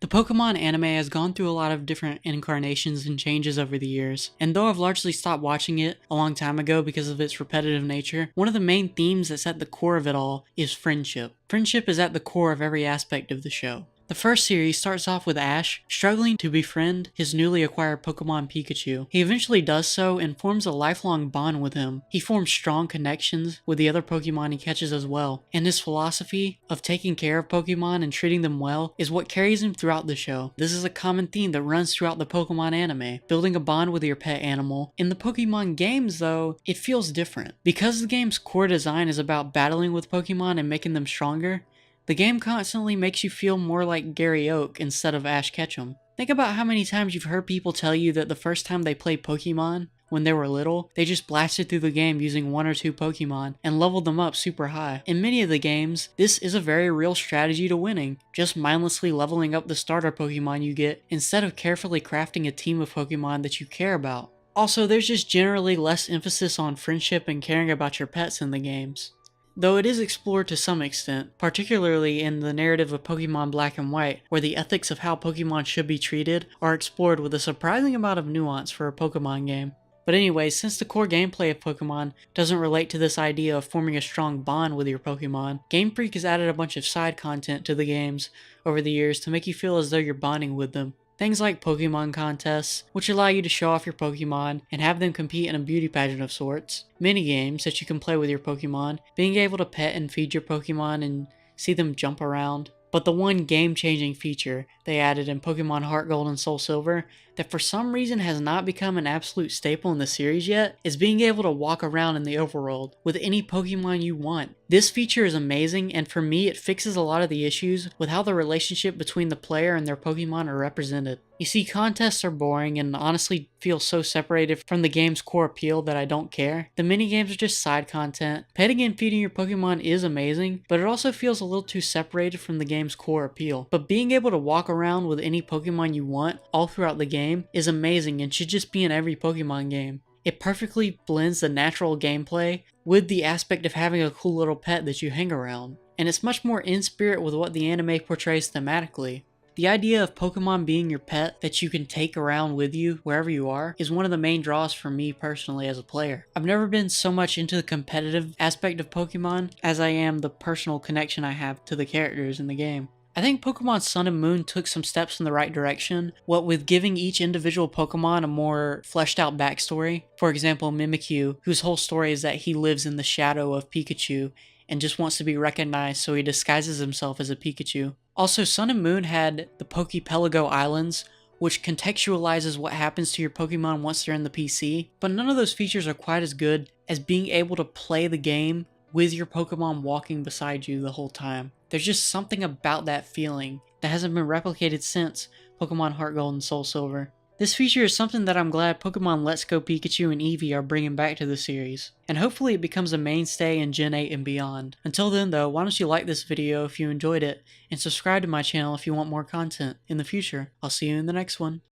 The Pokemon anime has gone through a lot of different incarnations and changes over the years, and though I've largely stopped watching it a long time ago because of its repetitive nature, one of the main themes that's at the core of it all is friendship. Friendship is at the core of every aspect of the show. The first series starts off with Ash struggling to befriend his newly acquired Pokemon Pikachu. He eventually does so and forms a lifelong bond with him. He forms strong connections with the other Pokemon he catches as well, and his philosophy of taking care of Pokemon and treating them well is what carries him throughout the show. This is a common theme that runs throughout the Pokemon anime, building a bond with your pet animal. In the Pokemon games though, it feels different. Because the game's core design is about battling with Pokemon and making them stronger, the game constantly makes you feel more like Gary Oak instead of Ash Ketchum. Think about how many times you've heard people tell you that the first time they played Pokemon, when they were little, they just blasted through the game using one or two Pokemon and leveled them up super high. In many of the games, this is a very real strategy to winning, just mindlessly leveling up the starter Pokemon you get instead of carefully crafting a team of Pokemon that you care about. Also, there's just generally less emphasis on friendship and caring about your pets in the games. Though it is explored to some extent, particularly in the narrative of Pokemon Black and White, where the ethics of how Pokemon should be treated are explored with a surprising amount of nuance for a Pokemon game. But anyways, since the core gameplay of Pokemon doesn't relate to this idea of forming a strong bond with your Pokemon, Game Freak has added a bunch of side content to the games over the years to make you feel as though you're bonding with them. Things like Pokemon contests, which allow you to show off your Pokemon and have them compete in a beauty pageant of sorts. Minigames that you can play with your Pokemon, being able to pet and feed your Pokemon and see them jump around. But the one game-changing feature they added in Pokemon Heart Gold and Soul Silver that for some reason has not become an absolute staple in the series yet is being able to walk around in the overworld with any Pokemon you want. This feature is amazing, and for me it fixes a lot of the issues with how the relationship between the player and their Pokemon are represented. You see, contests are boring and honestly feel so separated from the game's core appeal that I don't care. The minigames are just side content. Petting and feeding your Pokemon is amazing, but it also feels a little too separated from the game's core appeal. But being able to walk around with any Pokemon you want all throughout the game is amazing and should just be in every Pokemon game. It perfectly blends the natural gameplay with the aspect of having a cool little pet that you hang around, and it's much more in spirit with what the anime portrays thematically. The idea of Pokemon being your pet that you can take around with you wherever you are is one of the main draws for me personally as a player. I've never been so much into the competitive aspect of Pokemon as I am the personal connection I have to the characters in the game. I think Pokemon Sun and Moon took some steps in the right direction, what with giving each individual Pokemon a more fleshed out backstory. For example, Mimikyu, whose whole story is that he lives in the shadow of Pikachu and just wants to be recognized, so he disguises himself as a Pikachu. Also, Sun and Moon had the Pokepelago Islands, which contextualizes what happens to your Pokemon once they're in the PC, but none of those features are quite as good as being able to play the game with your Pokemon walking beside you the whole time. There's just something about that feeling that hasn't been replicated since Pokemon Heart Gold and Soul Silver. This feature is something that I'm glad Pokemon Let's Go Pikachu and Eevee are bringing back to the series, and hopefully it becomes a mainstay in Gen 8 and beyond. Until then though, why don't you like this video if you enjoyed it, and subscribe to my channel if you want more content in the future. I'll see you in the next one.